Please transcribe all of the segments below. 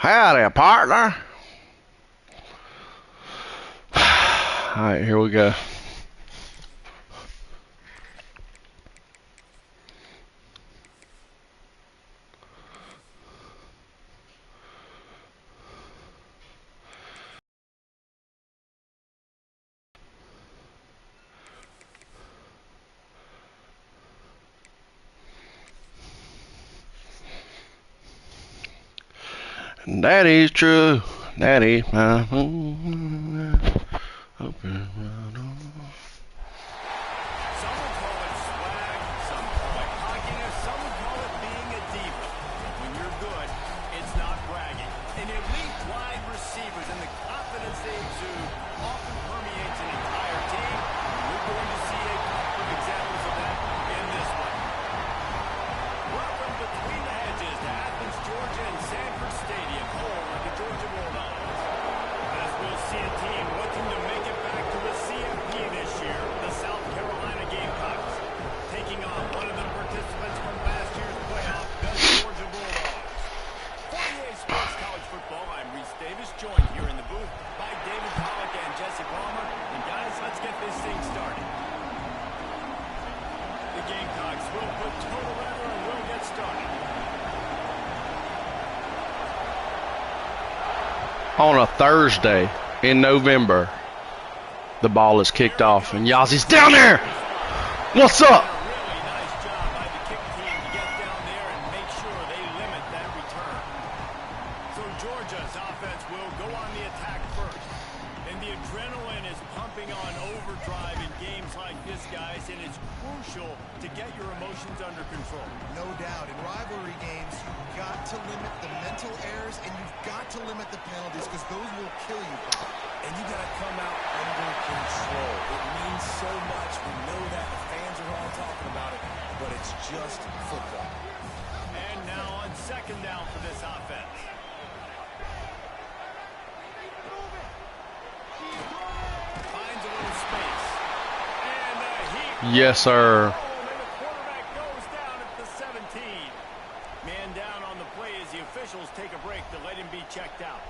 Howdy, partner. Alright, here we go. That is true. That is my open. Some will call it swag, some call it cockiness, some will call it being a diva. When you're good, it's not bragging. An elite wide receivers and the confidence they exude often permeates an entire team. We're going to see a couple of examples of that in this one. Welcome between the hedges to Athens, Georgia and Sanford Stadium, home of the Georgia Bulldogs. As we'll see a team looking to make it back to the CFB this year, the South Carolina Gamecocks, taking on one of the participants from last year's playoff, the Georgia Bulldogs. For EA Sports College Football, I'm Reese Davis, joined here in the booth by David Pollock and Jesse Palmer. And guys, let's get this thing started. The Gamecocks will put total leather and will get started. On a Thursday in November, the ball is kicked off, and Yazzie's down there. What's up? Really nice job by the kick team to get down there and make sure they limit that return. So Georgia's offense will go on the attack first. And the adrenaline is pumping on overdrive in games like this, guys, and it's crucial to get your emotions under control. No doubt. In rivalry games, you've got to limit the mental errors and you've got to limit the penalties because those will kill you, Bob. And you got to come out under control. It means so much. We know that. The fans are all talking about it, but it's just football. And now on second down for this offense. Finds a little space. And he Yes, sir. and the quarterback goes down at the 17. Man down on the play as the officials take a break to let him be checked out.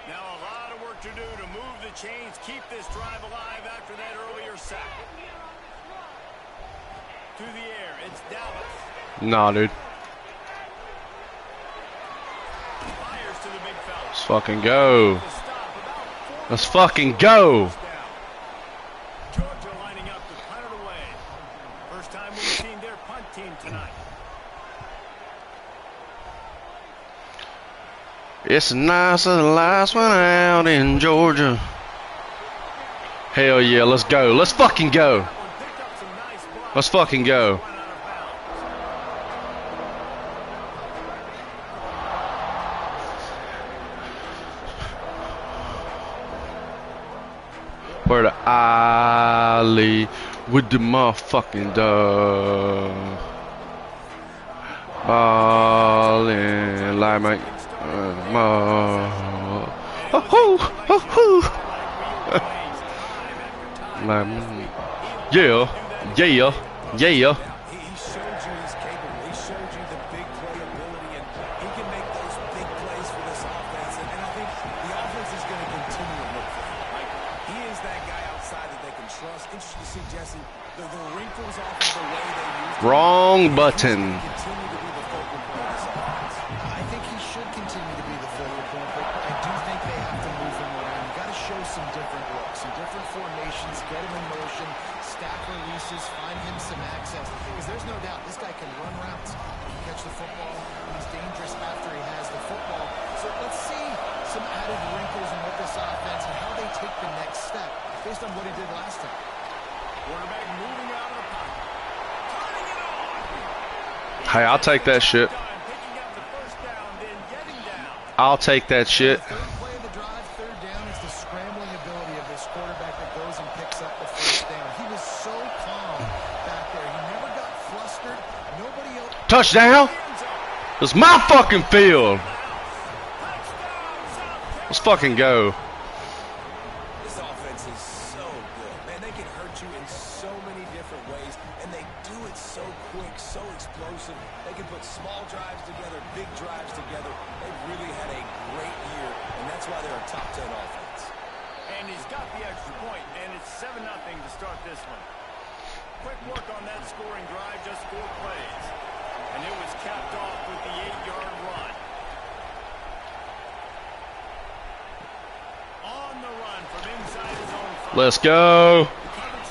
Now a lot of work to do to move the chains, keep this drive alive after that earlier sack. To the air, it's Dallas. Nah, dude. Fires to the big fella. Let's fucking go. The stop about 4 Let's fucking go. down. Georgia lining up to punt it away. First time we've seen their punt team tonight. It's nice as the last one out in Georgia. Hell yeah, let's go. Let's fucking go. That one picked up some nice blocks. Let's fucking go. Went out of bounds. Where the alley with the motherfucking dog. Ballin' like my yeah, yeah, yeah. He showed you his capable. He showed you the big playability, and he can make those big plays for this offense. And I think the offense is going to continue to look for him. He is that guy outside that they can trust. Interesting to see, Jesse, the wrinkles off of the way they use him. Wrong button. Continue to be the focal point of this offense. I think he should continue to be the focal point, but I do think they have to move him around. You got to show some different looks, some different formations, get him in motion, stack releases, find him some access. Because there's no doubt this guy can run routes, he can catch the football, he's dangerous after he has the football. So let's see some added wrinkles in what this offense and how they take the next step based on what he did last time. Quarterback moving out of the pocket. Turning it on. Hey, I'll take that shit. Done picking up the first down, then getting down. I'll take that shit. Third play of the drive, third down, is the scrambling ability of this quarterback that goes and picks up the first down. He was so calm back there. He never got flustered. Nobody else. Touchdown. It's my fucking field. Let's fucking go. This offense is so good. Man, they can hurt you in so many different ways, and they do it explosive. They can put small drives together, big drives together. They've really had a great year, and that's why they're a top 10 offense. And he's got the extra point, and it's 7-0 to start this one. Quick work on that scoring drive, just 4 plays. And it was capped off with the 8-yard run. On the run from inside his own 5. Let's go.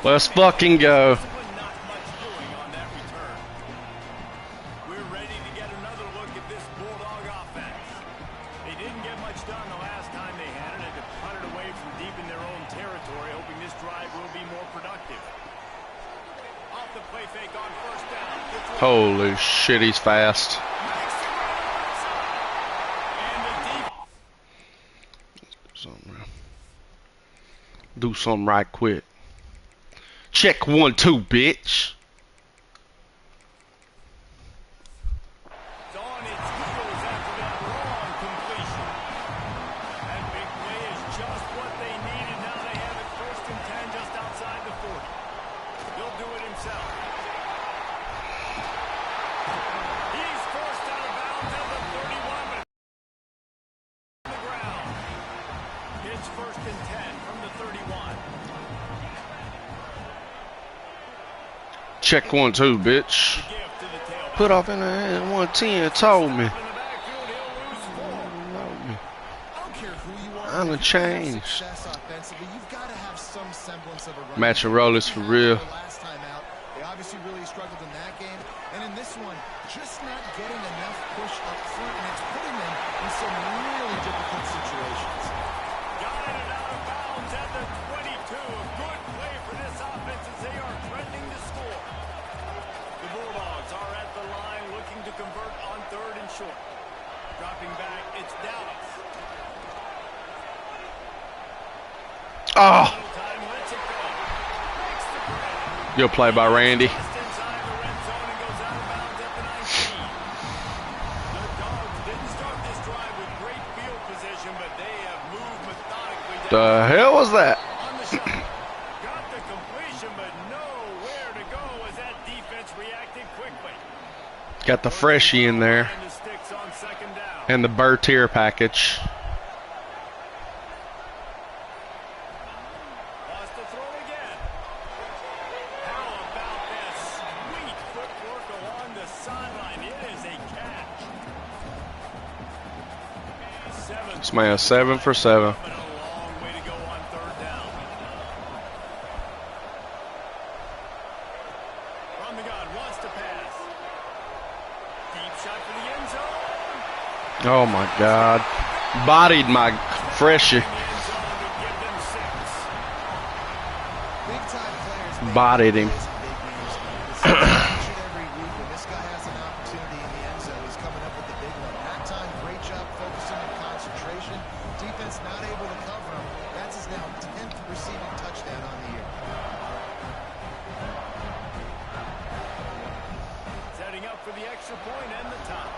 Let's fucking go. Not much doing on that return. We're ready to get another look at this Bulldog offense. They didn't get much done the last time they had it. Had to punt it away from deep in their own territory, hoping this drive will be more productive. Off the play fake on first down. Holy shit, he's fast. Do something right quick. Check 1, 2, bitch. It's on its heels after that long completion. That big play is just what they needed. Now they have it 1st and 10 just outside the 40. He'll do it himself. He's forced out of bounds at the 31, but on the ground. It's 1st and 10 from the 31. Check 1, 2, bitch. Put off in the hand. 110 told me. I'm a change. Match of rollers for real. Last time out, they obviously really struggled in that game, and in this one, just not getting enough push up front, and it's putting them in some really difficult situations. Got it out of bounds at the 22. A good play for this offense as they are threatening to score. The Bulldogs are at the line looking to convert on 3rd and short. Dropping back, it's Dallas. Oh, Time lets it go. Makes the grab. good play by Randy. Just inside the red zone and goes out of bounds at the 19. The Dogs didn't start this drive with great field position, but they have moved methodically down The hell was that? on the shot. Got the completion, but nowhere to go as that defense reacted quickly. Got the freshie in there And the sticks on 2nd down. and the Bertier package. Wants to throw again. How about that sweet footwork along the sideline? It is a catch. 7 This man 7 for 7. But a long way to go on 3rd down. From the gun, wants to pass. Deep shot for the end zone. Oh my God. Bodied my freshie. The end zone would give them 6. Big time players. Bodied him. Big names. It's each and every week when this guy has an opportunity in the end zone, he's coming up with the big one. That time, great job focusing on concentration. Defense not able to cover him. That's his now 10th receiving touchdown on the year. Setting up for the extra point and the top.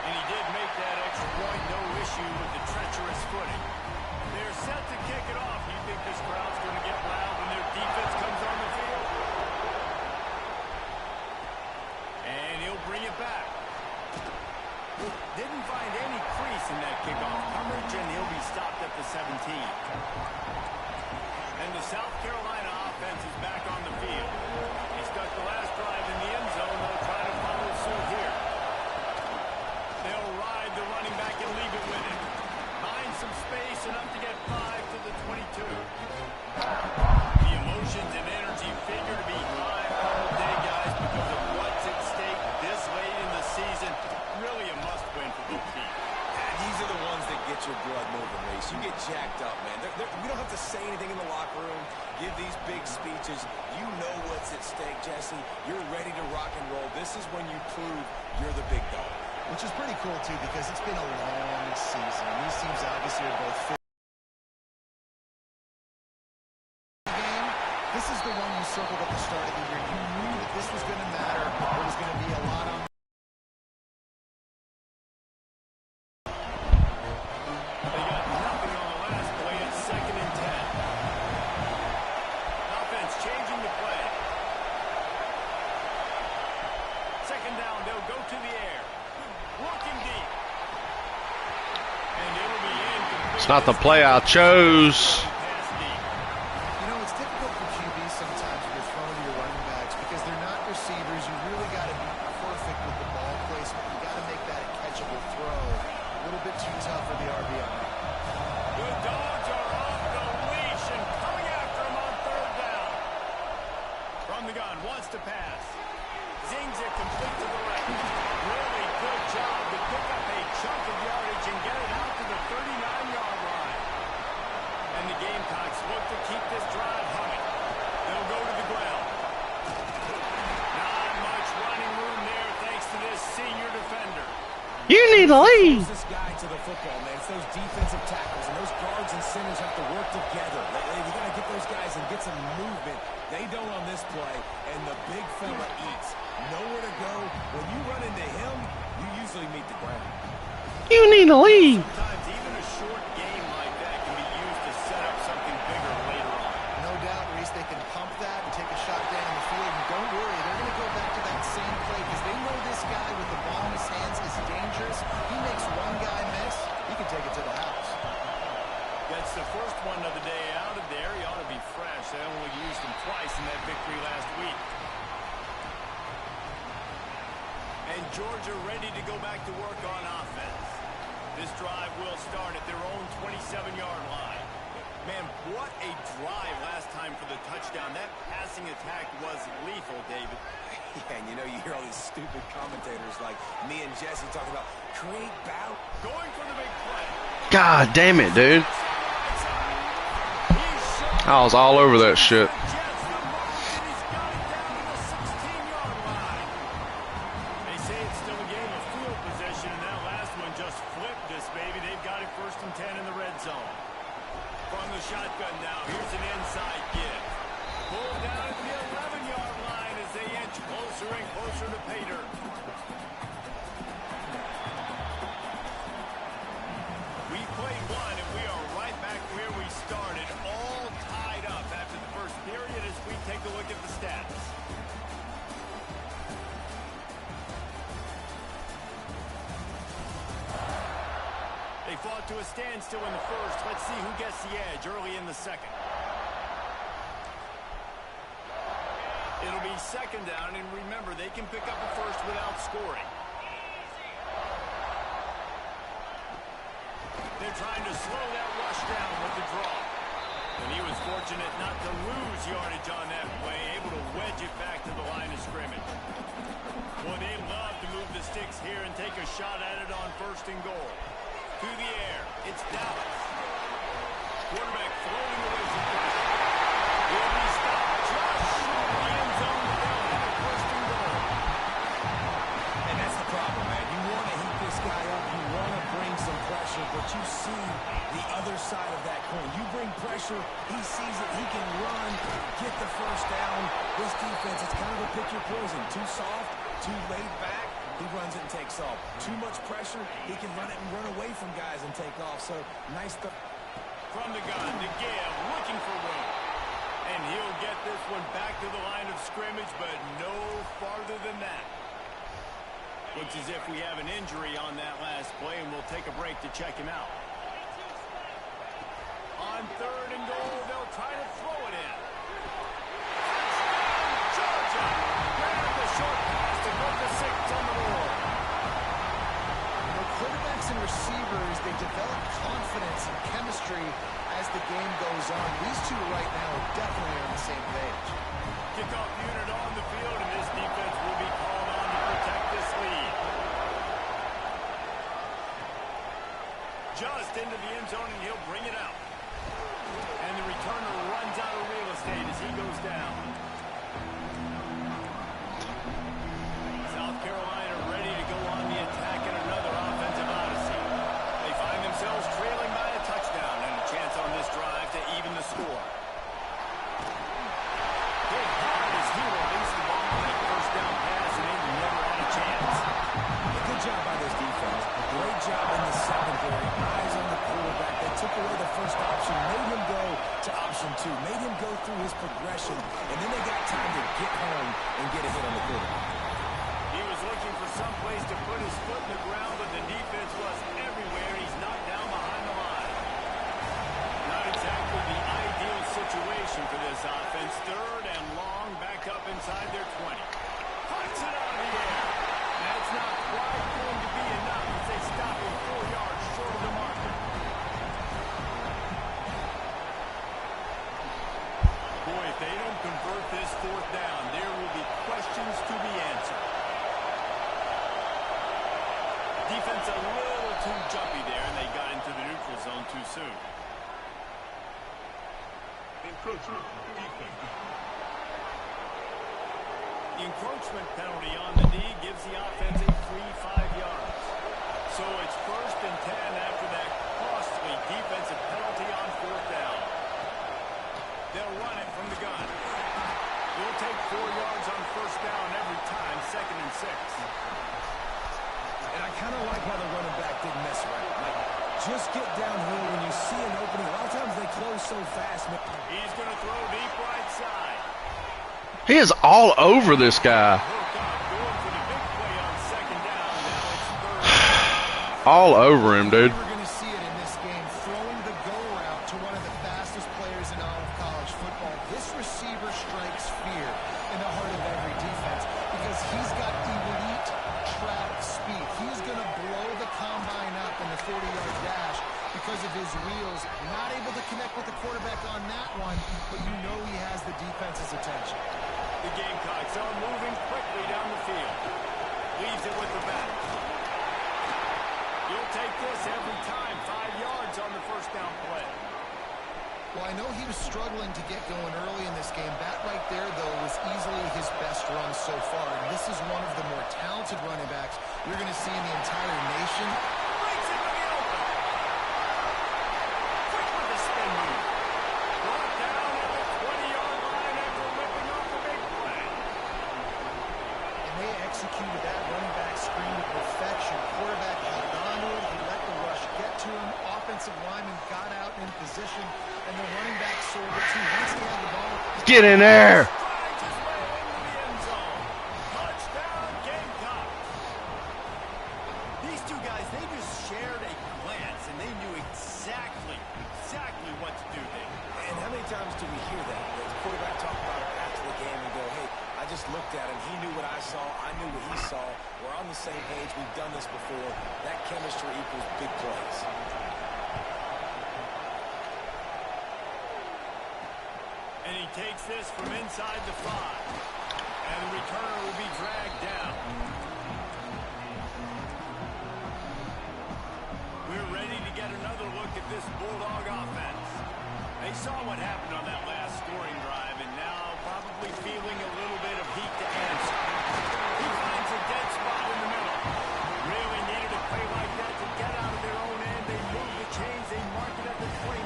And he did make that extra point. No issue with the treacherous footing. They're set to kick it off. You think this crowd's going to get loud when their defense comes on the field? And he'll bring it back. Didn't find any crease in that kickoff coverage, and he'll be stopped at the 17. And the South Carolina offense is back on the field. He stuck the last drive in the end zone. They'll try to follow suit here. They'll ride the running back and leave it with him. Find some space, enough to get 5 to the 22. The emotions and energy figure to be high all day, guys, because of what's at stake this late in the season. Really a must-win for both teams. These are the ones that get your blood moving, Reese. You get jacked up, man. We don't have to say anything in the locker room, give these big speeches. You know what's at stake, Jesse. You're ready to rock and roll. This is when you prove you're the big dog. Which is pretty cool, too, because it's been a long season. And these teams obviously are both fit. This is the one you circled at the start of the year. You knew that this was going to matter. There was going to be a lot on. They got nothing on the last play. It's 2nd and 10. Offense changing the play. to the air. Looking deep. And it'll be incomplete. It's not the play I chose. Pass deep. You know, it's difficult for QBs sometimes when you're throwing to your running backs because they're not receivers. You really got to be perfect with the ball placement. You got to make that a catchable throw. A little bit too tough for the RBI. The Dogs are off the leash and coming after him on third down. From the gun, wants to pass. Zings it complete to the right. Really good job to pick up a chunk of yardage and get it out to the 39-yard line. And the Gamecocks look to keep this drive humming. They'll go to the ground. Not much running room there thanks to this senior defender. You need to leave. This guy to the football, man. It's those defensive tackles, and those guards and centers have to work together. You got to get those guys and get some movement. They don't on this play, and the big fella eats. Nowhere to go. When you run into him, you usually meet the ground. You need to leave. Sometimes even a short game like that can be used to set up something bigger later on. No doubt, Reese, they can pump that and take a shot down the field. And don't worry, they're going to go back to that same play because they know this guy with the ball in his hands is dangerous. He makes one guy miss, he can take it to the house. That's the first one of the day out of there. He ought to be fresh. They only used him twice in that victory last week. And Georgia ready to go back to work on offense. This drive will start at their own 27-yard line. Man, what a drive last time for the touchdown. That passing attack was lethal, David. Yeah, and you know, you hear all these stupid commentators like me and Jesse talking about create bout. Going for the big play. God damn it, dude. I was all over that shit. They say it's still a game of field possession, and that last one just flipped this, baby. They've got it 1st and 10 in the red zone. From the shotgun now, here's an inside give. Pulled down at the 11-yard line as they inch closer and closer to pay dirt. We played one, and we are right back where we started, all tied up after the first period as we take a look at the stats. They fought to a standstill in the first. Let's see who gets the edge early in the second. It'll be second down, and remember, they can pick up a first without scoring. They're trying to slow that rush down with the draw. And he was fortunate not to lose yardage on that play, able to wedge it back to the line of scrimmage. Well, they love to move the sticks here and take a shot at it on 1st and goal. To the air, it's Dallas. Quarterback throwing away from pressure. He'll be stopped just short of the end zone. They'll have it 1st and goal. And that's the problem, man. You want to heat this guy up. You want to bring some pressure, but you see the other side of that coin. You bring pressure, he sees it, he can run, get the first down. This defense, it's kind of a pick your poison. Too soft, too laid back. He runs it and takes off. Too much pressure, he can run it and run away from guys and take off. So, nice stuff. From the gun, to give, looking for room. And he'll get this one back to the line of scrimmage, but no farther than that. Looks as if we have an injury on that last play, and we'll take a break to check him out. On 3rd and goal, they'll try to throw it in. Touchdown, Georgia! Grab the short pass to go to 6 on the board. Quarterbacks and receivers, they develop confidence and chemistry as the game goes on. These two right now are definitely on the same page. Kickoff unit on the field, and this defense will be called on to protect this lead. Just into the end zone, and he'll bring it out. And the returner runs out of real estate as he goes down. South Carolina ready to go on the attack in another offensive odyssey. They find themselves trailing by a touchdown and a chance on this drive to even the score. Hit hard as he released the ball on that 1st down pass, and they never had a chance. Good job by this defense. Great job in the secondary. Eyes on the quarterback. They took away the first option, made him go to option 2, made him go through his progression, and then they foot in the ground, but the defense was everywhere. He's knocked down behind the line. Not exactly the ideal situation for this offense. Third and long, back up inside their 20. Puts it out of the air. That's not quite going to be enough as they stop him 4 yards short of the marker. Boy, if they don't convert this fourth down, there will be questions to be answered. Defense a little too jumpy there, and they got into the neutral zone too soon. Encroachment defense. The encroachment penalty on the D gives the offense a free 5 yards. So it's 1st and 10 after that costly defensive penalty on 4th down. They'll run it from the gun. We'll take 4 yards on 1st down every time, 2nd and 6. And I kind of like how the running back didn't mess around. Like, just get downhill when you see an opening. A lot of times they close so fast. He's going to throw deep right side. He is all over this guy. Going for the big play on 2nd down. Now it's 3rd. All over him, dude. We're going to see it in this game, throwing the go route to one of the fastest players in all of college football. This receiver strikes fear in the heart of every defense because he's got elite track speed. He's going to blow the combine up in the 40-yard dash because of his wheels. Not able to connect with the quarterback on that one, but you know he has the defense's attention. The Gamecocks are moving quickly down the field. Leaves it with the back. You'll take this every time. 5 yards on the 1st down play. Well, I know he was struggling to get going early in this game. That right there, though, was easily his best run so far. And this is one of the more talented running backs you're going to see in the entire nation. Breaks into the open. Quick with the spin move. Brought down at the 20-yard line after whipping off the big play. And they executed that running back screen to perfection. Quarterback held on to it. He let the rush get to him. Offensive lineman got out in position, and the running back sold it too. Once he had the ball, Get in there. Strides his way into the end zone. Touchdown, Gamecocks. These two guys, they just shared a glance, and they knew exactly what to do there. And how many times do we hear that? The quarterback talk about it after the game and go, hey, I just looked at him. He knew what I saw. I knew what he saw. We're on the same page. We've done this before. That chemistry equals big plays. And he takes this from inside the 5. And the returner will be dragged down. We're ready to get another look at this Bulldog offense. They saw what happened on that last scoring drive, and now probably feeling a little bit of heat to answer. He finds a dead spot in the middle. Really needed a play like that to get out of their own end. They move the chains. They mark it at the 29.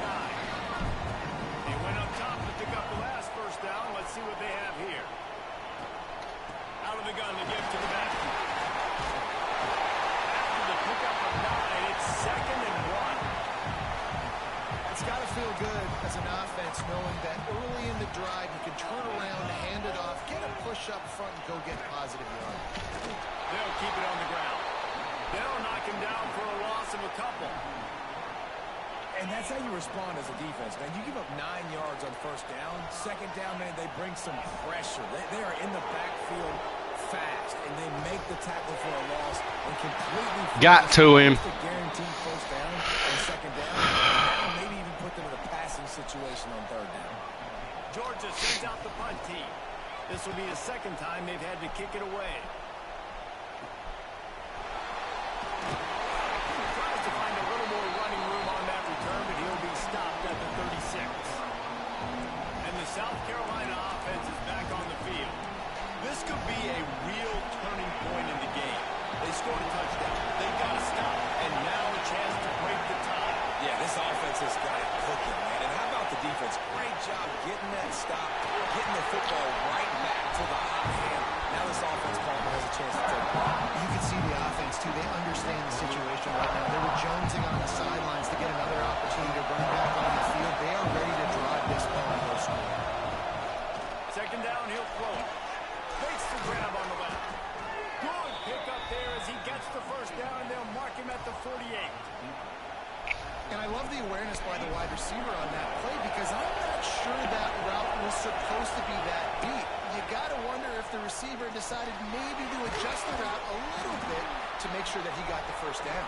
They went up top to pick up the last 1st down. Let's see what they have here. Out of the gun to give to the back. After the pickup of 9, it's 2nd and 1. it's got to feel good as an offense knowing that early in the drive you can turn around, hand it off, get a push up front, and go get positive yards. They'll keep it on the ground. They'll knock him down for a loss of a couple. And that's how you respond as a defense, man. You give up 9 yards on 1st down. 2nd down, man, they bring some pressure. They are in the backfield fast, and they make the tackle for a loss and completely Got to him. guaranteed 1st down and 2nd down. And now maybe even put them in a passing situation on 3rd down. Georgia sends out the punt team. This will be the 2nd time they've had to kick it away. Tries to find a little more running room on that return, but he'll be stopped at the 36. And the South Carolina offense is back on the field. This could be a real turning point in the game. They scored a touchdown. They got to stop. And now a chance to break the tie. Yeah, this offense has got it cooking, man. And how about the defense? Great job getting that stop, getting the football right back to the hot hand. Now this offense partner has a chance to take the ball. You can see the offense, too. They understand the situation right now. They were jonesing on the sidelines to get another opportunity to run back on the field. They are ready to drive this ball and go score. 2nd down, he'll throw it. Waits to grab on the left. Good pick up there as he gets the 1st love the awareness by the wide receiver on that play because I'm not sure that route was supposed to be that deep. You got to wonder if the receiver decided maybe to adjust the route a little bit to make sure that he got the first down.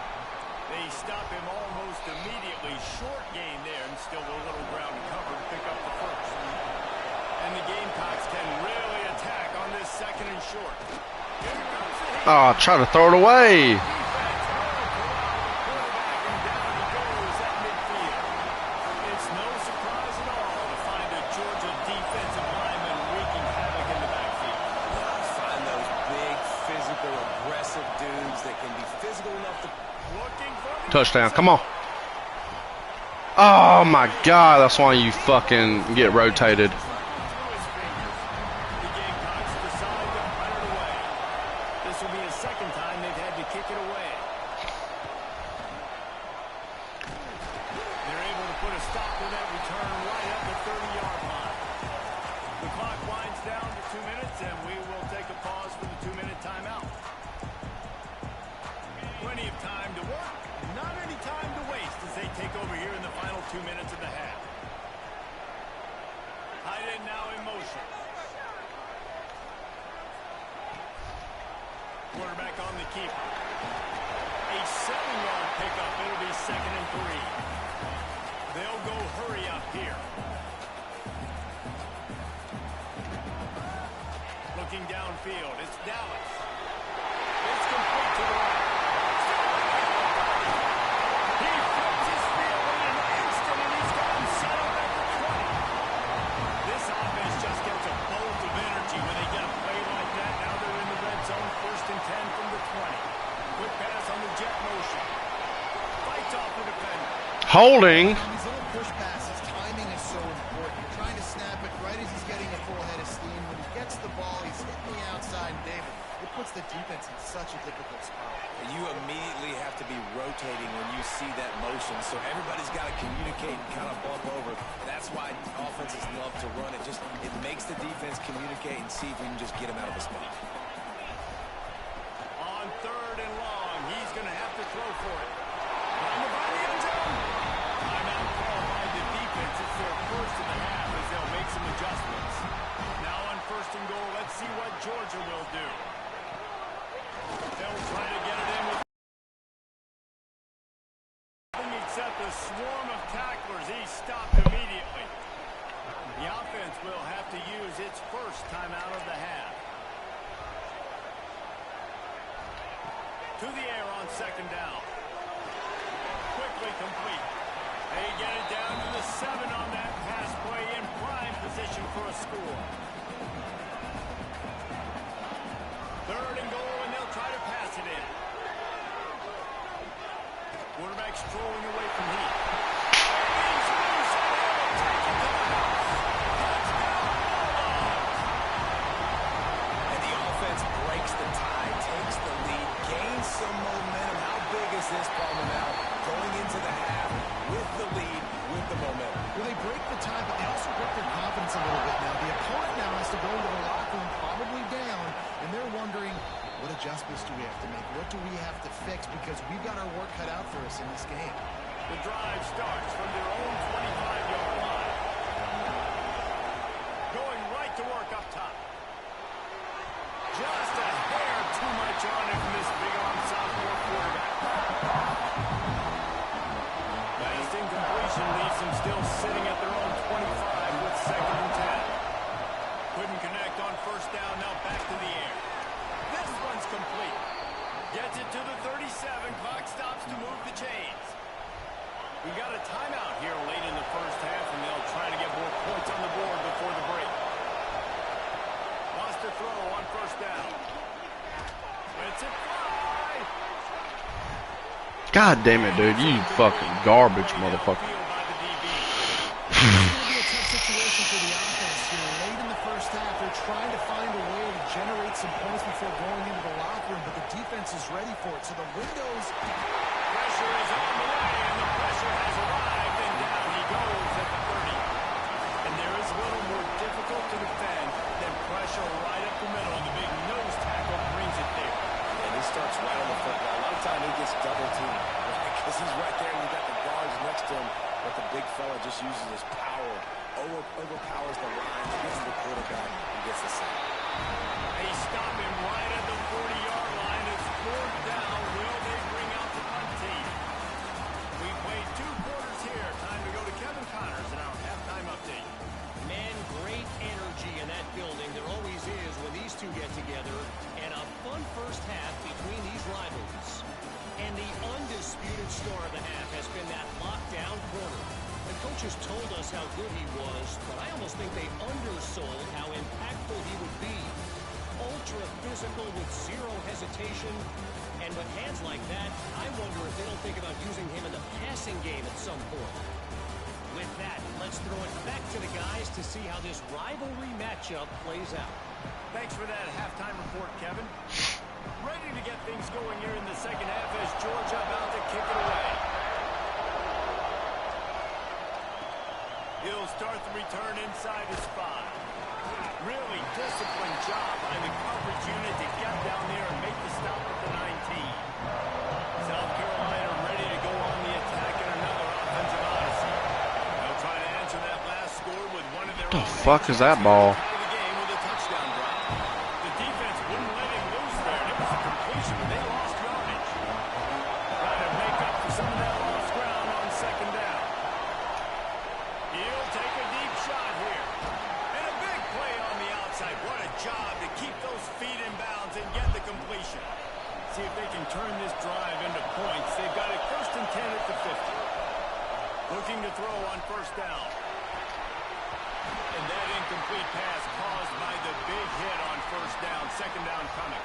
They stop him almost immediately. Short gain there, and still a little ground to cover to pick up the first. And the Gamecocks can really attack on this second and short. Here comes the hit. Oh, try to throw it away. It's no surprise at all to find a Georgia defensive lineman wreaking havoc in the backfield. Find those big, physical, aggressive dudes that can be physical enough to... Touchdown. Come on. Oh, my God. That's why you fucking get rotated. The Gamecocks decide to punt it away. This will be a second time they've had to kick it away. They're able to put a stop to that return right at the 30-yard line. The clock winds down to 2 minutes, and we will take a pause for the 2-minute timeout. Plenty of time to work, not any time to waste as they take over here in the final 2 minutes of the half. Tight end now in motion. Quarterback on the keeper. A 7-yard pickup. It'll be 2nd and 3. They'll go hurry up here. Looking downfield. It's Dallas. It's complete to the right. He flips his field in an instant, and he's got him set up at the 20. This offense just gets a bolt of energy when they get a play like that. Now they're in the red zone, 1st and 10 from the 20. Quick pass on the jet motion. Fights off the defender. Holding. These little push passes, timing is so important. You're trying to snap it right as he's getting a full head of steam. When he gets the ball, he's hitting the outside, and David, it puts the defense in such a difficult spot. You immediately have to be rotating when you see that motion, so everybody's got to communicate and kind of bump over. That's why offenses love to run it. It makes the defense communicate and see if we can just get him out of the spot. On 3rd and long, he's going to have to throw for it. Round by the end zone. Timeout called by the defense. It's their first of the half as they'll make some adjustments. Now on 1st and goal, let's see what Georgia will do. They'll try to get it in with nothing except a swarm of tacklers. He's stopped immediately. The offense will have to use its first timeout of the half. To the air on 2nd down. Quickly complete. They get it down to the 7 on that pass play in prime position for a score. 3rd and goal, and they'll try to pass it in. Quarterback strolling away from Heat. He's loose and they'll take it to the house. Touchdown, Bulldogs! And the offense breaks the tie, takes the lead, gains some momentum. How big is this, Palmer, now? Going into the half with the lead, with the momentum. Well, they break the tie, but they also break their confidence a little bit now. The opponent now has to go into the locker room probably down, and they're wondering, what adjustments do we have to make? What do we have to fix? Because we've got our work cut out for us in this game. The drive starts from their own 25-yard line. Going right to work up top. Just a hair too much on him, this big-arm sophomore quarterback. Last incompletion leaves them still sitting at their own 25 with 2nd and 10. Couldn't connect on 1st down, now back to the air. This one's complete. Gets it to the 37. Clock stops to move the chains. We got a timeout here late in the 1st half, and they'll try to get more points on the board before the break. Lost a throw on 1st down. Lets it fly. God damn it, dude. You fucking garbage, motherfucker. Field by the DB. It's going to be a tough situation for the offense here. Late in the 1st half, they're trying to find a way to generate some points before going into the locker room, but the defense is ready for it. So the windows... Pressure is on the way, and the pressure has arrived, and down he goes at the 30. And there is little more difficult to defend than pressure right up the middle, and the big nose tackle brings it there. And he starts right on the football. A lot of time he gets double teamed, right? Because he's right there, and you got the guards next him, but the big fella just uses his power, overpowers the lines, gets to the quarterback, and gets the sack. They stop him right at the 40-yard line. It's 4th down. Will they bring out the punt team? We played 2 quarters here. Time to go to Kevin Connors in our halftime update. Man, great energy in that building. There always is when these two get together. And a fun first half between these rivals. And the undisputed star of the half has been that lockdown corner. The coaches told us how good he was, but I almost think they undersold how impactful he would be. Ultra physical with zero hesitation. And with hands like that, I wonder if they don't think about using him in the passing game at some point. With that, let's throw it back to the guys to see how this rivalry matchup plays out. Thanks for that halftime report, Kevin. Ready to get things going here in the second half as Georgia about to kick it away. He'll start the return inside his 5. Really disciplined job by the coverage unit to get down there and make the stop at the 19. South Carolina ready to go on the attack in another offensive odyssey. They'll try to answer that last score with one of their own. What the fuck is that ball? The game with a touchdown drive. The defense wouldn't let him loose there. It was a completion, but they lost yardage. Trying to make up for some of that lost ground on 2nd down. He'll take a deep shot here. And a big play on the outside. What a job to keep those feet in bounds and get the completion. See if they can turn this drive into points. They've got it 1st and 10 at the 50. Looking to throw on 1st down. And that incomplete pass caused by the big hit on 1st down. 2nd down coming.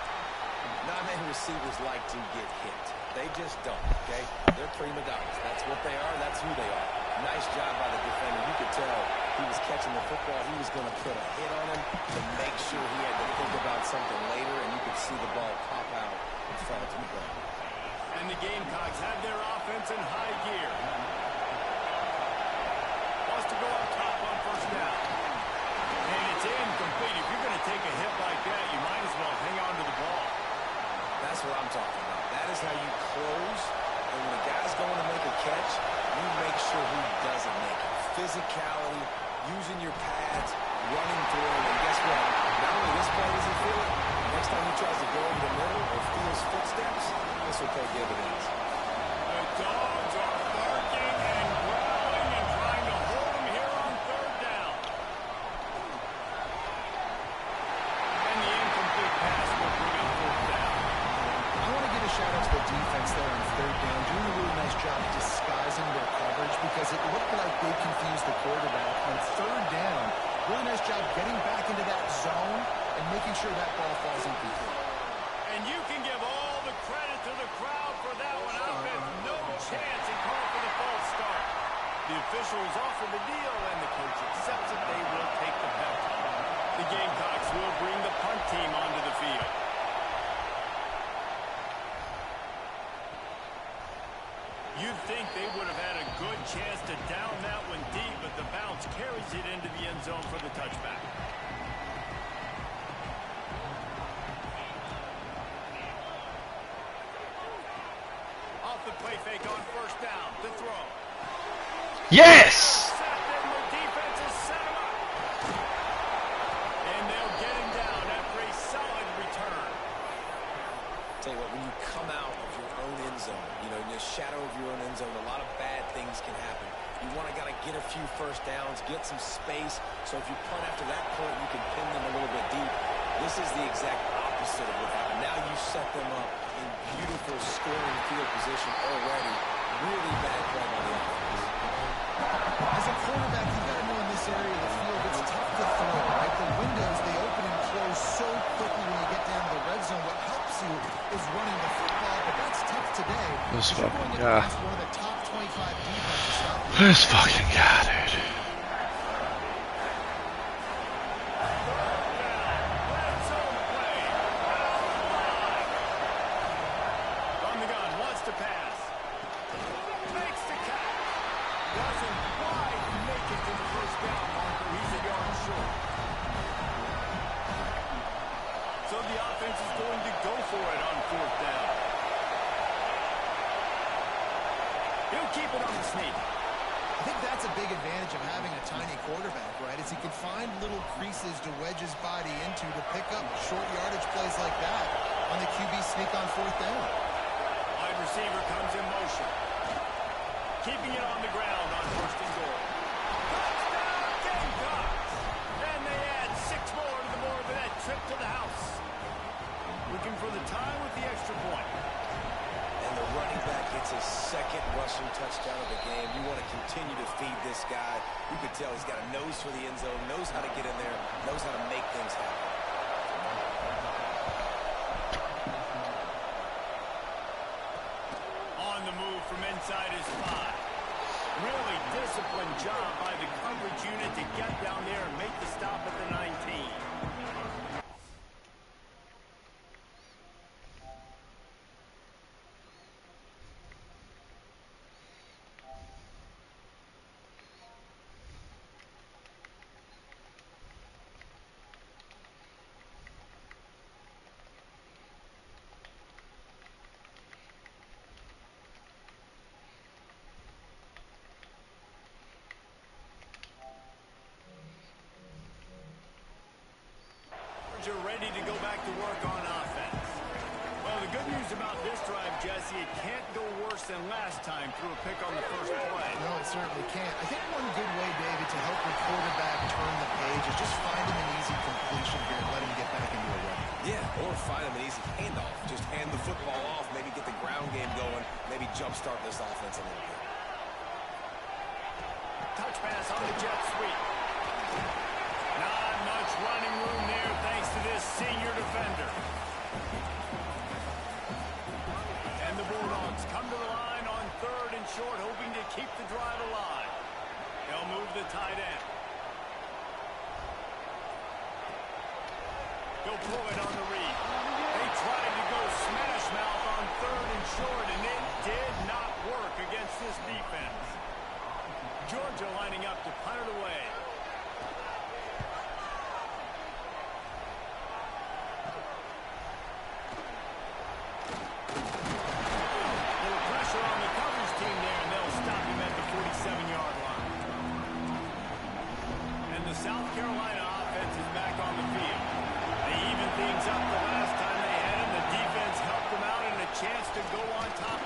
Not many receivers like to get hit. They just don't, okay? They're prima donnas. That's what they are. That's who they are. Nice job by the defender. You could tell he was catching the football. He was going to put a hit on him to make sure he had to think about something later, and you could see the ball pop out in front of him. And the Gamecocks have their offense in high gear. Wants to go up top on 1st down. And it's incomplete. If you're going to take a hit like that, you might as well hang on to the ball. That's what I'm talking about. That is how you close. And when a guy's going to make a catch, you make sure he doesn't make it. Physicality, using your pads, running through it. And guess what? Not only this play doesn't feel it, next time he tries to go over the middle or feels footsteps, this will pay dividends. The Dogs are barking and growling and trying to hold him here on 3rd down. And the incomplete pass will bring up 4th down. I want to give a shout out to the defense there on 3rd down, doing a really nice job disguising their coverage because it looked like they confused the quarterback on 3rd down. Really nice job getting back into that zone and making sure that ball falls incomplete. And you can give all the credit to the crowd for that one. Offense, no chance. He called for the false start. The officials offer the deal, and the coach accepts it. They will take the penalty. The Gamecocks will bring the punt team onto the field. You'd think they would have had a good chance to down that one deep, but the bounce carries it into the end zone for the touchback. Off the play fake on 1st down. The throw. Yes! Set them. The defense has set him up. And they'll get him down after a solid return. Tell you what, when you come out of your own end zone, you know, in the shadow of your own end zone, a lot of bad things can happen. You want to get a few 1st downs, get some space, so if you punt after that point, you can pin them a little bit deep. This is the exact opposite of what happened. Now you set them up in beautiful scoring field position already. Really bad play by the offense. As a quarterback, you've got to know in this area of the field, it's tough to throw, right? The windows, they open and close so quickly when you get down to the red zone. What helps you is running the football, but that's tough today. This You're fucking going guy. against one of the top 25 defenses. This fucking guy, dude. On the gun, wants to pass. Makes the catch. Doesn't quite make it to the 1st down marker. He's a yard short. So the offense is going to go for it on 4th down. He'll keep it on the sneak. I think that's a big advantage of having a tiny quarterback, right? Is he can find little creases to wedge his body into to pick up short yardage plays like that on the QB sneak on 4th down. Wide receiver comes in motion. Keeping it on the ground on 1st and goal. Touchdown, Gamecocks! And they add 6 more to the board with that trip to the house. Looking for the tie with the extra point. And the running back gets his 2nd rushing touchdown of the game. You want to continue to feed this guy. You could tell he's got a nose for the end zone, knows how to get in there, knows how to make things happen. On the move from inside his 5. Really disciplined job by the coverage unit to get down there and make the stop at the 19. Are ready to go back to work on offense. Well, the good news about this drive, Jesse, it can't go worse than last time through a pick on the first play. No, it certainly can't. I think one good way, David, to help your quarterback turn the page is just find him an easy completion here and let him get back into a run. Yeah, or find him an easy handoff. Just hand the football off, maybe get the ground game going, maybe jumpstart this offense a little bit. Touch pass on the jet sweep. Not much running room there thanks to this senior defender. And the Bulldogs come to the line on 3rd and short, hoping to keep the drive alive. They'll move the tight end. He'll pull it on the read. They tried to go smash mouth on 3rd and short, and it did not work against this defense. Georgia lining up to punt it away. Little pressure on the coverage team there, and they'll stop him at the 47-yard line. And the South Carolina offense is back on the field. They evened things up the last time they had him. The defense helped them out and a chance to go on top.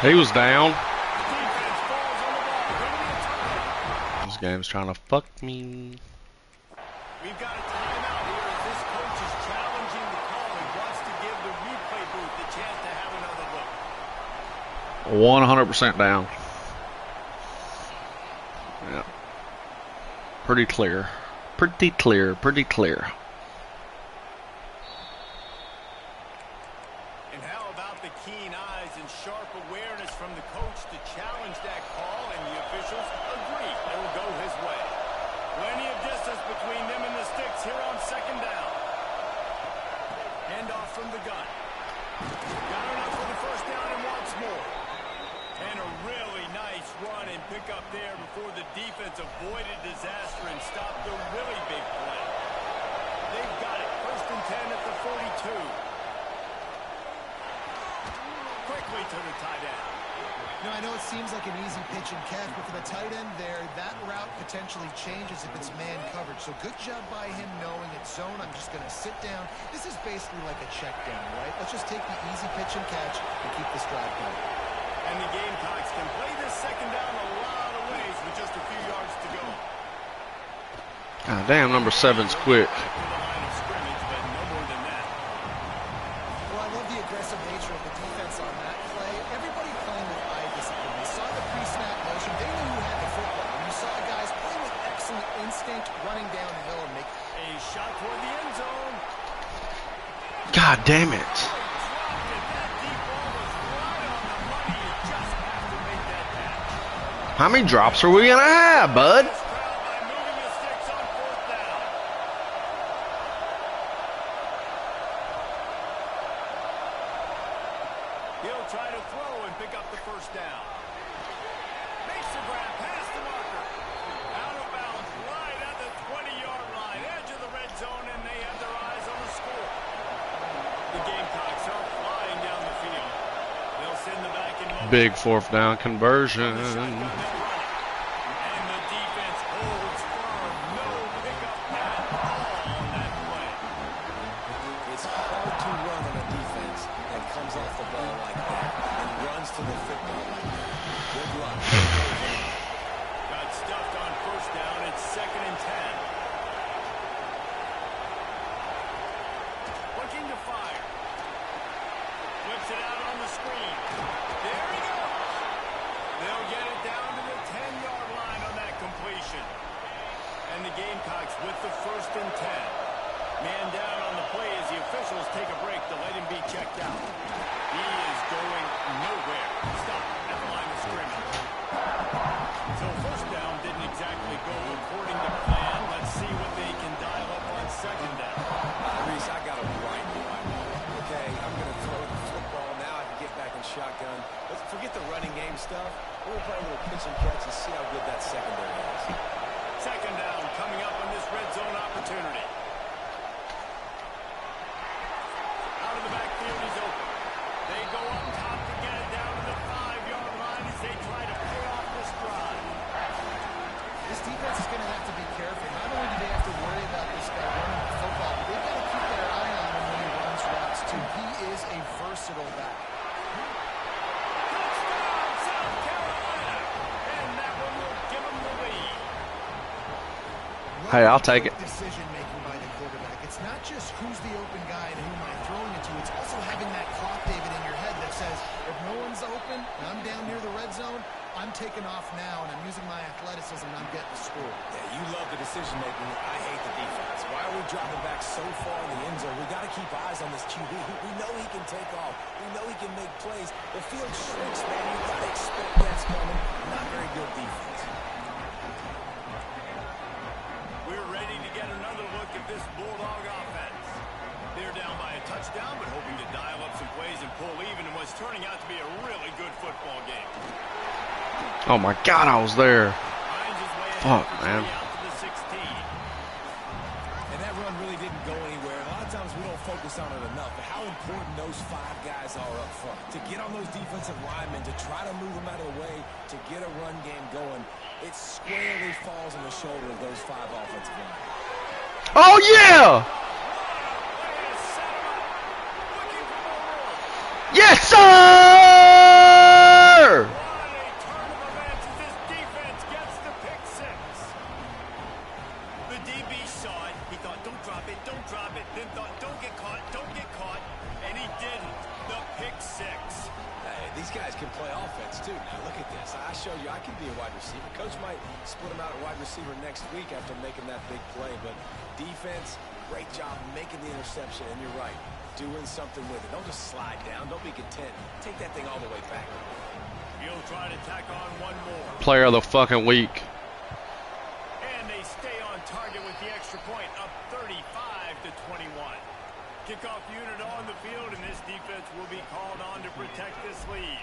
He was down. Defense falls on the ball. Going to be a turnover. This game's trying to fuck me. We've got a timeout here as this coach is challenging the call and wants to give the replay booth the chance to have another look. 100% down. Yeah. Pretty clear. Pretty clear. Pretty clear. And how about the keen eyes and sharp awareness from the coach to challenge that call, and the officials agree it will go his way. Plenty of distance between them and the sticks here on 2nd down. Handoff from the gun. Got enough for the 1st down and wants more. And a really nice run and pick up there before the defense avoided disaster and stopped the really big play. They've got it. 1st and 10 at the 42. Quickly to the tight end. You know, I know it seems like an easy pitch and catch, but for the tight end there, that route potentially changes if it's man coverage. So good job by him knowing it's zone. I'm just going to sit down. This is basically like a check down, right? Let's just take the easy pitch and catch and keep this drive going. And the Gamecocks can play this 2nd down a lot of ways with just a few yards to go. God damn, number 7's quick. Back to the line of scrimmage, but no more than that. Well, I love the aggressive nature of the defense on that play. Everybody playing with eye discipline. They saw the pre-snap motion. They knew who had the football. And you saw guys playing with excellent instinct, running downhill and make A shot toward the end zone. God damn it. Dropped it. That deep ball was right on the money. You just have to make that catch. How many drops are we going to have, bud? This crowd by moving the sticks on 4th down. He'll try to throw and pick up the 1st down. Makes the grab past the marker. Out of bounds right at the 20-yard line. Edge of the red zone, and they have their eyes on the score. The Gamecocks are flying down the field. They'll send the back in motion. Big 4th down conversion. Shotgun, they'll run it. to the football like that. Good luck. Got stuffed on first down. It's 2nd and 10. Looking to fire. Flips it out on the screen. There he goes. They'll get it down to the 10-yard line on that completion. And the Gamecocks with the 1st and 10. Man down on the play as the officials take a break to let him be checked out. He is going nowhere. Stop at the line of scrimmage. So first down didn't exactly go according to plan. Let's see what they can dial up on 2nd down. Reese, I got him right. Okay, I'm going to throw the football now. I can get back in shotgun. Let's forget the running game stuff. We're going to play a little pitch and catch and see how good that secondary is. 2nd down coming up on this red zone opportunity. Out of the backfield, he's open. They go up top to get it down to the 5-yard line as they try to pay off this drive. This defense is going to have to be careful. Not only do they have to worry about this guy running the football, but they've got to keep their eye on him when he runs routes, too. He is a versatile back. Touchdown, South Carolina! And that one will give them the lead. Hey, I'll take it. Decision-making by the quarterback. It's not just who's the open guy and who am I throwing it to. It's also having that clock, David, in your head that says, if no one's open and I'm down near the red zone, I'm taking off now and I'm using my athleticism and I'm getting the score. Yeah, you love the decision-making. I hate the defense. Why are we dropping back so far in the end zone? We got to keep eyes on this QB. We know he can take off. We know he can make plays. The field shrinks, man. You got to expect that's coming. Not very good defense. We're ready to get another look at this Bulldog offense. They're down by a touchdown, but hoping to dial up some plays and pull even in what's turning out to be a really good football game. Oh my God, I was there. Finds his way Fuck, ahead man. out to the 16. And that run really didn't go anywhere. A lot of times we don't focus on it enough, but how important those 5 guys are up front. To get on those defensive linemen, to try to move them out of the way, to get a run game going, it squarely falls on the shoulder of those 5 offensive linemen. Oh yeah! Yes, sir! What a turn of events as this defense gets the pick 6. The DB saw it. He thought, don't drop it, don't drop it. Then thought, don't get caught, and he didn't. The pick 6. Hey, these guys can play offense too. Now look at this. I showed you I can be a wide receiver. Coach might split him out at wide receiver next week after making that big play. But defense, great job making the interception. And you're right, doing something with it. Don't just slide down. Don't be content. Take that thing all the way back. He'll try to tack on one more. Player of the fucking week. And they stay on target with the extra point, up 35-21. Kickoff unit on the field, and this defense will be called on to protect this lead.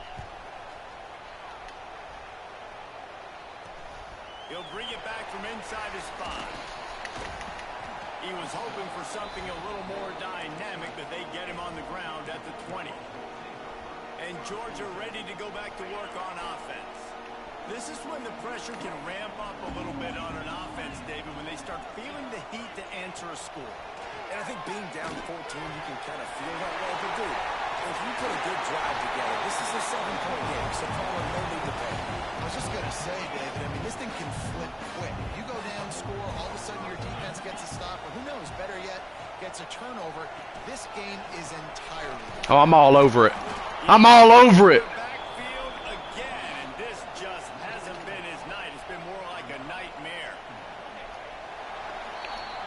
He'll bring it back from inside his 5. He was hoping for something a little more dynamic, but they get him on the ground at the 20. And Georgia ready to go back to work on offense. This is when the pressure can ramp up a little bit on an offense, David, when they start feeling the heat to answer a score. And I think being down 14, you can kind of feel that way. But dude, if you put a good drive together, this is a 7-point game, so Colin, no need to pay. I was just going to say, David, I mean, this thing can flip quick. You go down, score, all of a sudden your defense gets a stop, or who knows, better yet, gets a turnover. This game is entirely. Oh, I'm all over it. I'm all over it. Backfield again, and this just hasn't been his night. It's been more like a nightmare.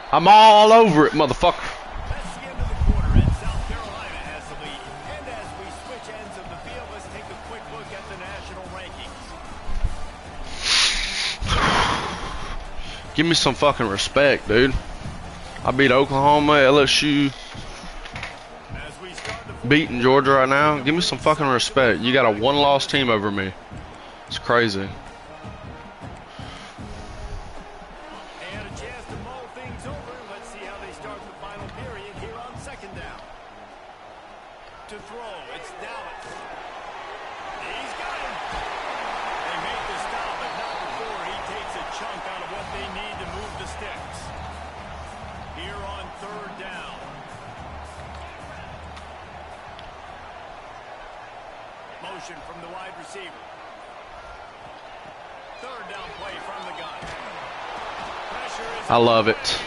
I'm all over it, motherfucker. That's the end of the quarter, and South Carolina has the lead. And as we switch ends of the field, let's take a quick look at the national rankings. Give me some fucking respect, dude. I beat Oklahoma, LSU, As we start the beating Georgia right now. Give me some fucking respect. You got a 1-loss team over me. It's crazy. and a chance to mull things over. Let's see how they start the final period here on 2nd down. To throw, it's Dallas. He's got him. They made the stop, but not before he takes a chunk out of what they need to move the sticks. Here on 3rd down. motion from the wide receiver. Third down play from the gun. Pressure is I love it.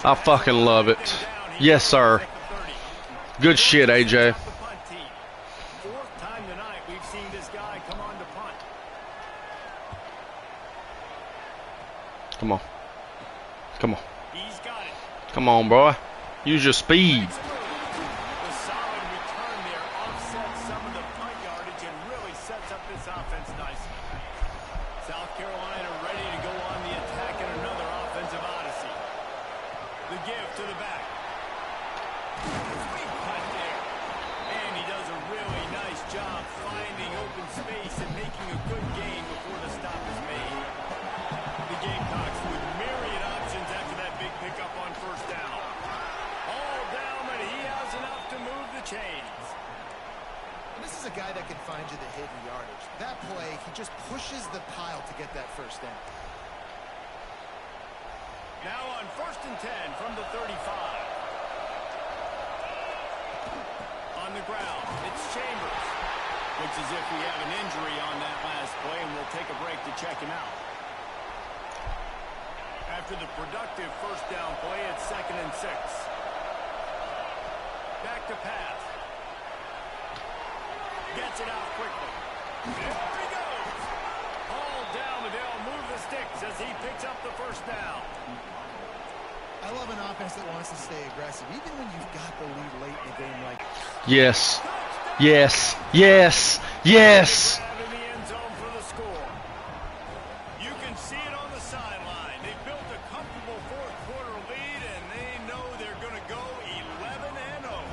I fucking love it. Yes, sir. Good shit, AJ. Fourth time tonight we've seen this guy come on to punt. Come on. Come on. He's got it. Come on, bro. Use your speed. The solid return there offsets some of the punt yardage and really sets up this offense nicely. South Carolina ready to go on the attack in another offensive odyssey. The give to the back. Sweet punt there. And he does a really nice job finding open space and making a good gain before the stop is made. The Gamecocks with myriad options after that big pickup on first down. All down, but he has enough to move the chains. And this is a guy that can find you the hidden yardage. That play, he just pushes the pile to get that first down. Now on 1st and 10 from the 35. On the ground, it's Chambers. Looks as if we have an injury on that last play, and we'll take a break to check him out. After the productive first down play, it's 2nd and 6. Back to pass. Gets it out quickly. There he goes. All down, and they'll move the sticks as he picks up the first down. I love an offense that wants to stay aggressive, even when you've got the lead late in the game like Yes. Yes. Yes. Yes. Grab in the end zone for the score. You can see it on the sideline. They built a comfortable fourth quarter lead, and they know they're going to go 11-0.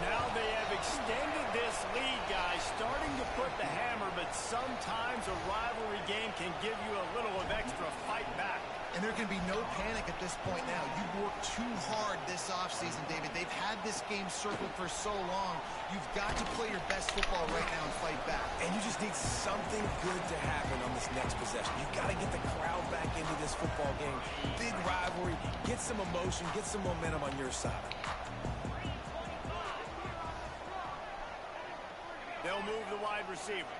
Now they have extended this lead, guys, starting to put the hammer, but sometimes a rivalry game can give you a little of extra fight back. And there can be no panic at this point now. You've worked too hard this offseason, David. They've had this game circled for so long. You've got to play your best football right now and fight back. And you just need something good to happen on this next possession. You've got to get the crowd back into this football game. Big rivalry. Get some emotion. Get some momentum on your side. They'll move the wide receiver.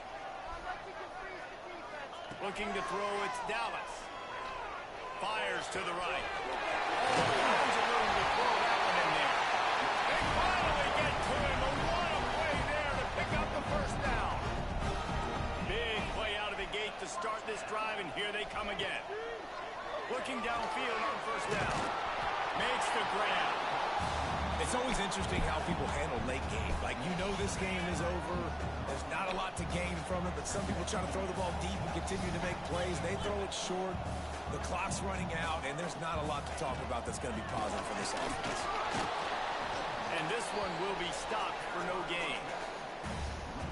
Looking to throw, it's Dallas. Fires to the right. Oh, tons of room to throw that one in there. They finally get to him. A what a play there to pick up the first down. Big play out of the gate to start this drive, and here they come again. Looking downfield on first down. Makes the grab. It's always interesting how people handle late game. Like, you know this game is over. There's not a lot to gain from it, but some people try to throw the ball deep and continue to make plays. They throw it short. The clock's running out, and there's not a lot to talk about that's going to be positive for this offense. And this one will be stopped for no gain.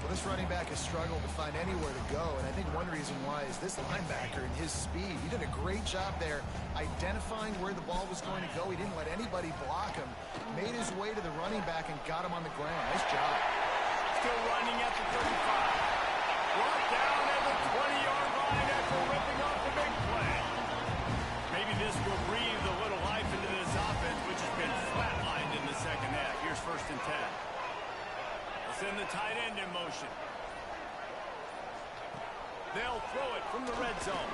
Well, this running back has struggled to find anywhere to go, and I think one reason why is this linebacker and his speed. He did a great job there identifying where the ball was going to go. He didn't let anybody block him. Made his way to the running back and got him on the ground. Nice job. Still running at the 35. Brought down at the 20-yard line after ripping off the big play. Maybe this will breathe a little life into this offense, which has been flatlined in the second half. Here's 1st and 10. They'll send the tight end in motion. They'll throw it from the red zone.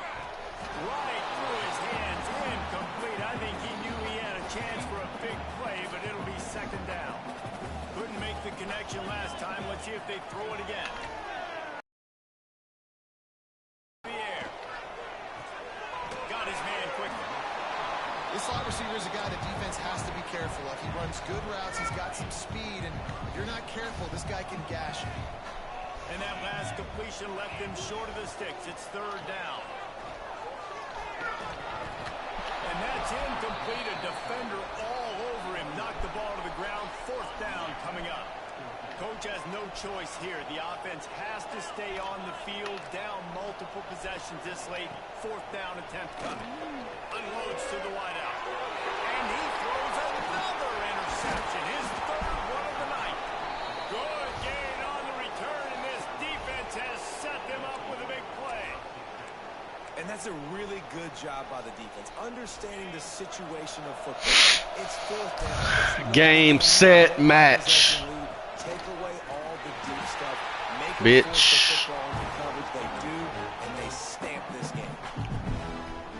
Right through his hands, incomplete. I think he knew he had a chance for a big play, but it'll be 2nd down. Couldn't make the connection last time. Let's see if they throw it again. The air. Got his man quickly. This slot receiver is a guy the defense has to be careful of. He runs good routes. He's got some speed, and if you're not careful, this guy can gash you. And that last completion left him short of the sticks. It's 3rd down. And that's incomplete. A defender all over him. Knocked the ball to the ground. 4th down coming up. Coach has no choice here. The offense has to stay on the field, down multiple possessions this late. 4th down attempt coming. Unloads to the wideout. And he throws another interception. His 3rd one of the night. Good gain on the return, and this defense has set them up with a big play. And that's a really good job by the defense, understanding the situation of football. It's 4th down. Game, set, match. Take away all the deep stuff. Make bitch. They do, and they stamp this game.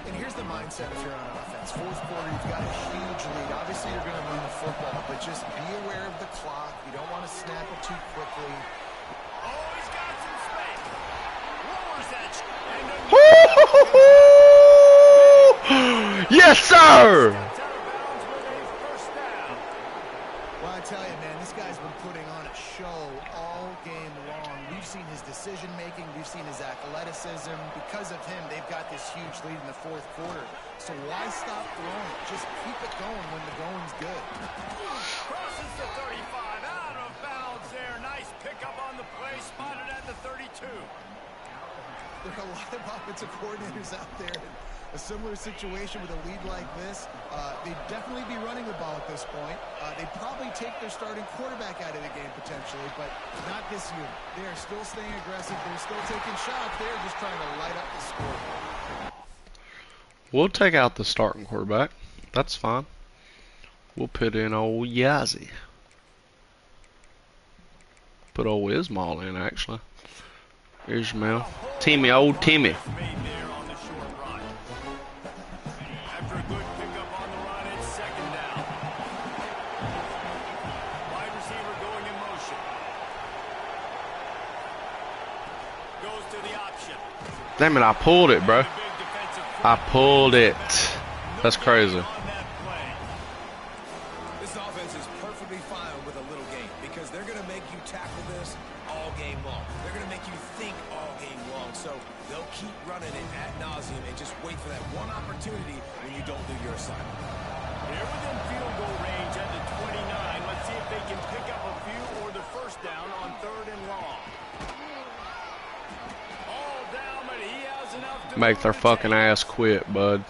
And here's the mindset if you're on offense. Fourth quarter, you've got a huge lead. Obviously, you're going to run the football, but just be aware of the clock. You don't want to snap it too quickly. Oh, he's got some space. Lowers that. Yes, sir. Well, I tell you, man, this guy's been putting on a show all game long. We've seen his decision-making. We've seen his athleticism. Because of him, they've got this huge lead in the fourth quarter. So why stop throwing? Just keep it going when the going's good. Crosses the 35. Out of bounds there. Nice pickup on the play. Spotted at the 32. There are a lot of offensive coordinators out there. A similar situation with a lead like this, they'd definitely be running the ball at this point. They'd probably take their starting quarterback out of the game potentially, but not this unit. They are still staying aggressive. They're still taking shots. They're just trying to light up the score. We'll take out the starting quarterback. That's fine. We'll put in old Yazzie. Put old Ismail in, actually. Ishmael. Timmy, old Timmy. Damn it, I pulled it, bro. I pulled it. That's crazy. This offense is perfectly fine with a little game because they're going to make you tackle this all game long. They're going to make you think all game long. So they'll keep running it ad nauseum and just wait for that one opportunity when you don't do your assignment. They're within field goal range at the 29. Let's see if they can pick up a few or the first down on 3rd and long. Make their fucking ass quit, bud.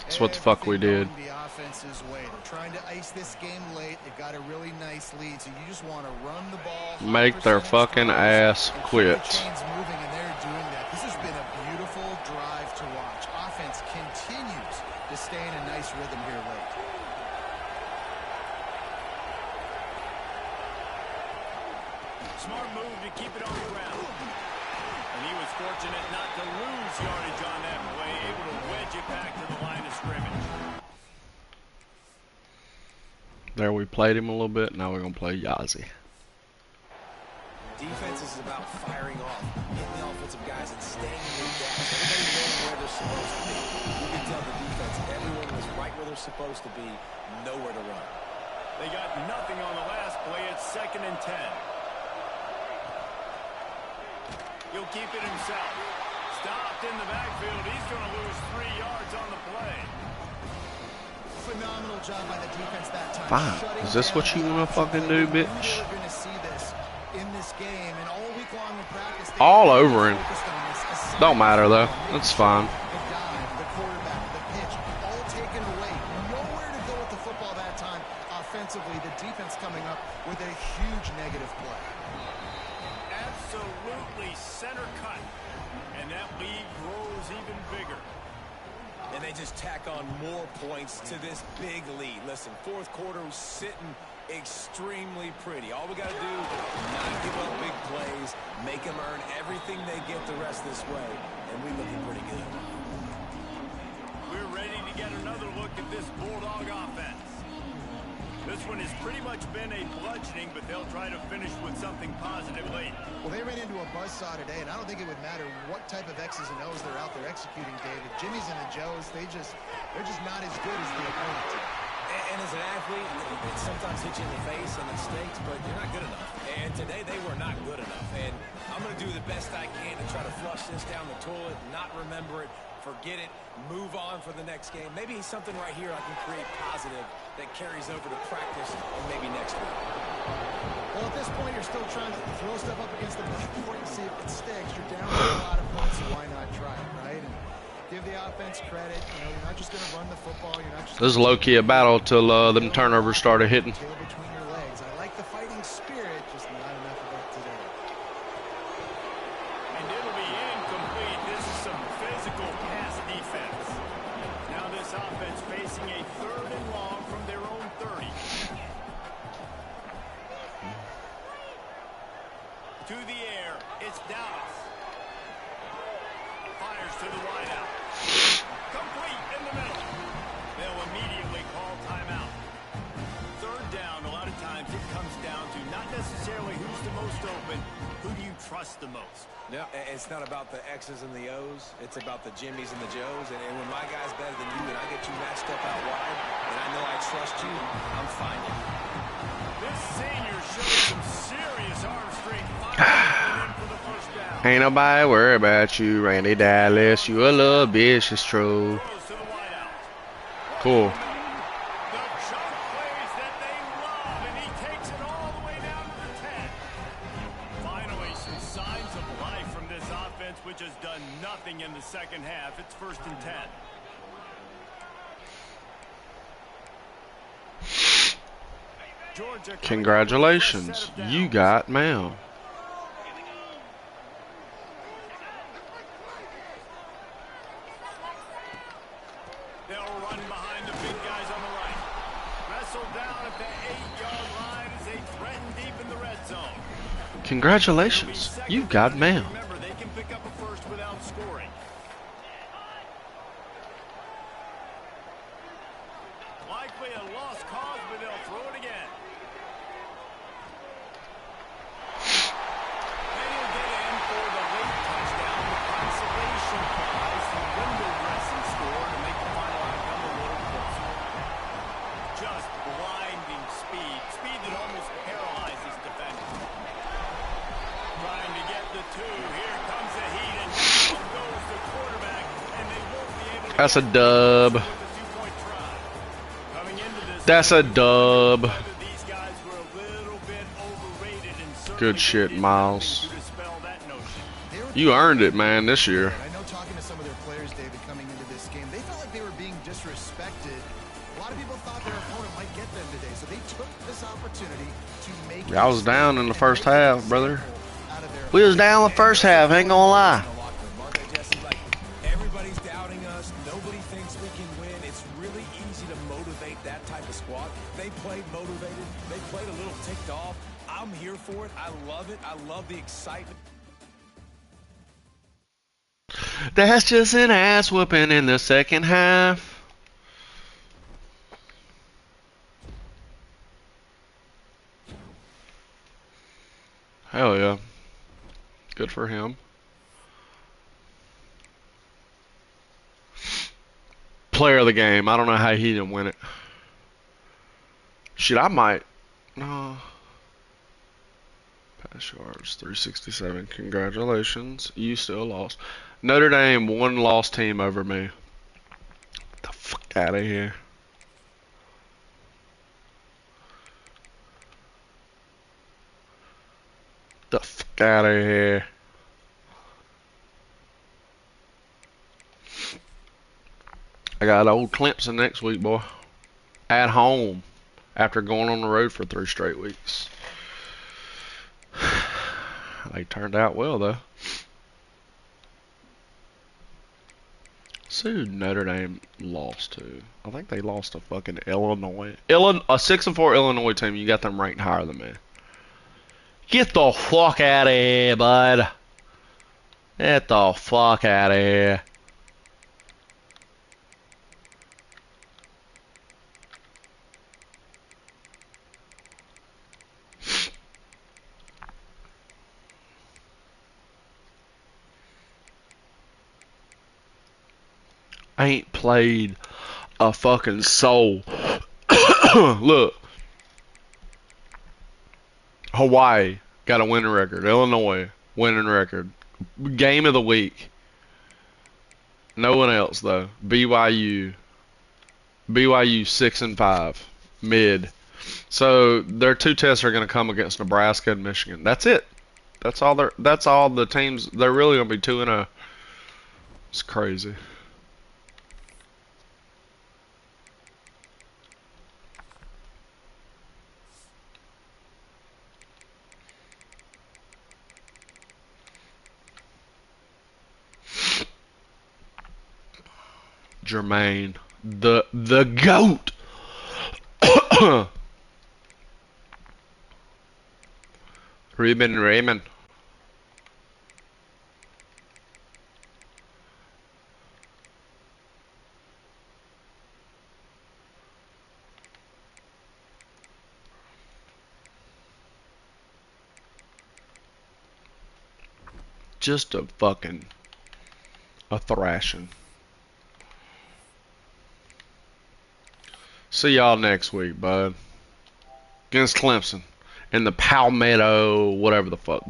That's what the fuck we did. The offense's way. They're trying to ice this game late. They've got a really nice lead, so you just want to run the ball. Make their fucking ass quit. Chains moving, and they're doing that. This has been a beautiful drive to watch. Offense continues to stay in a nice rhythm here late. Smart move to keep it on the ground. And he was fortunate not to lose yardage on that play, able to wedge it back to the line of scrimmage. There, we played him a little bit. Now we're going to play Yazzie. Defense is about firing off, hitting the offensive guys, and staying in the gaps. Everybody knowing where they're supposed to be. You can tell the defense, everyone was right where they're supposed to be, nowhere to run. They got nothing on the last play. It's 2nd and 10. He'll keep it himself. Stopped in the backfield. He's going to lose 3 yards on the play. Phenomenal job by the defense that time. Fine. Is this what you want to fucking do, bitch? We're going to see this in this game, and all week long in practice. All over him. Don't matter, though. That's fine. The dive, the quarterback, the pitch, all taken away. Nowhere to go with the football that time. Offensively, the defense coming up with a huge negative play. Absolutely center cut. And that lead grows even bigger. And they just tack on more points to this big lead. Listen, fourth quarter was sitting extremely pretty. All we got to do, not give up big plays, make them earn everything they get the rest this way, and we're looking pretty good. We're ready to get another look at this Bulldog offense. This one has pretty much been a bludgeoning, but they'll try to finish with something positive late. Well, they ran into a buzzsaw today, and I don't think it would matter what type of X's and O's they're out there executing, David. Jimmy's and the Joes, they're just not as good as the opponent. And as an athlete, it sometimes hits you in the face and it stinks, but you're not good enough. And today they were not good enough. And I'm going to do the best I can to try to flush this down the toilet, not remember it, forget it, move on for the next game. Maybe something right here I can create positive that carries over to practice and maybe next week. Well, at this point, you're still trying to throw stuff up against the backboard and see if it sticks. You're down by a lot of points, so why not try it, right? And give the offense credit. You know, you're not just going to run the football. You're not just. This is low-key a battle till them turnovers started hitting. Tail between your legs. I like the fighting spirit, just not enough of it today. And it'll be incomplete. This is some physical pass defense. Now this offense facing a 3rd and long from their own 30. To the air. It's Dallas. Fires to the wideout. Complete in the middle. They'll immediately call timeout. Third down, a lot of times it comes down to not necessarily who's the most open, who do you trust the most? No, it's not about the X's and the O's. It's about the Jimmys and the Joes. And when my guy's better than you and I get you matched up out wide and I know I trust you, I'm finding. This senior showed some serious arm strength. Finally in for the first down. Ain't nobody worry about you, Randy Dallas. You a little vicious troll. Throws to the wideout. Cool. The chunk plays that they love, and he takes it all the way down to the 10. Finally, some signs of life from this offense, which has done nothing in the second half. It's 1st and 10. Georgia, Congratulations, you got mail. They'll run behind the big guys on the right. Wrestled down at the 8-yard line as they threaten deep in the red zone. Congratulations, you got mail. Remember, they can pick up a first without scoring. Likely a lost cause, but they'll throw it again. They will get in for the late touchdown, the consolation prize, the window dressing score to make the final outcome a little closer. Just blinding speed, speed that almost paralyzes defenders. Trying to get the 2. Here comes the heat, and down goes the quarterback, and they won't be able to That's a get dub. with a 2-point try. Coming into this, That's a dub. these guys were a little bit overrated and certainly Good shit, did Miles. nothing to dispel that notion. You earned it, man, this year. I know talking to some of their players, David, coming into this game, they felt like they were being disrespected. A lot of people thought their opponent might get them today, so they took this opportunity to make I was down in the first half, brother. out of their We was down the first half, ain't gonna lie. Everybody's doubting us. Nobody thinks we can win. It's really easy to motivate that type of squad. They played motivated. They played a little ticked off. I'm here for it. I love it. I love the excitement. That's just an ass whooping in the second half. Hell yeah. Good for him. Player of the game. I don't know how he didn't win it. Shit, I might. No. Pass yards, 367. Congratulations. You still lost. Notre Dame, one lost team over me. Get the fuck out of here. The fuck out of here. I got old Clemson next week, boy. At home. After going on the road for 3 straight weeks. They turned out well, though. See who Notre Dame lost to. I think they lost to fucking Illinois. A 6-4 Illinois team. You got them ranked higher than me. Get the fuck out of here, bud. Get the fuck out of here. I ain't played a fucking soul. Look. Hawaii got a winning record. Illinois, winning record. Game of the week. No one else, though. BYU 6-5. Mid. So their 2 tests are going to come against Nebraska and Michigan. That's it. That's all the teams. They're really going to be 2-0. It's crazy. Jermaine, the GOAT. Ruben Raymond. Just a fucking a thrashing. See y'all next week, bud. Against Clemson in the Palmetto, whatever the fuck.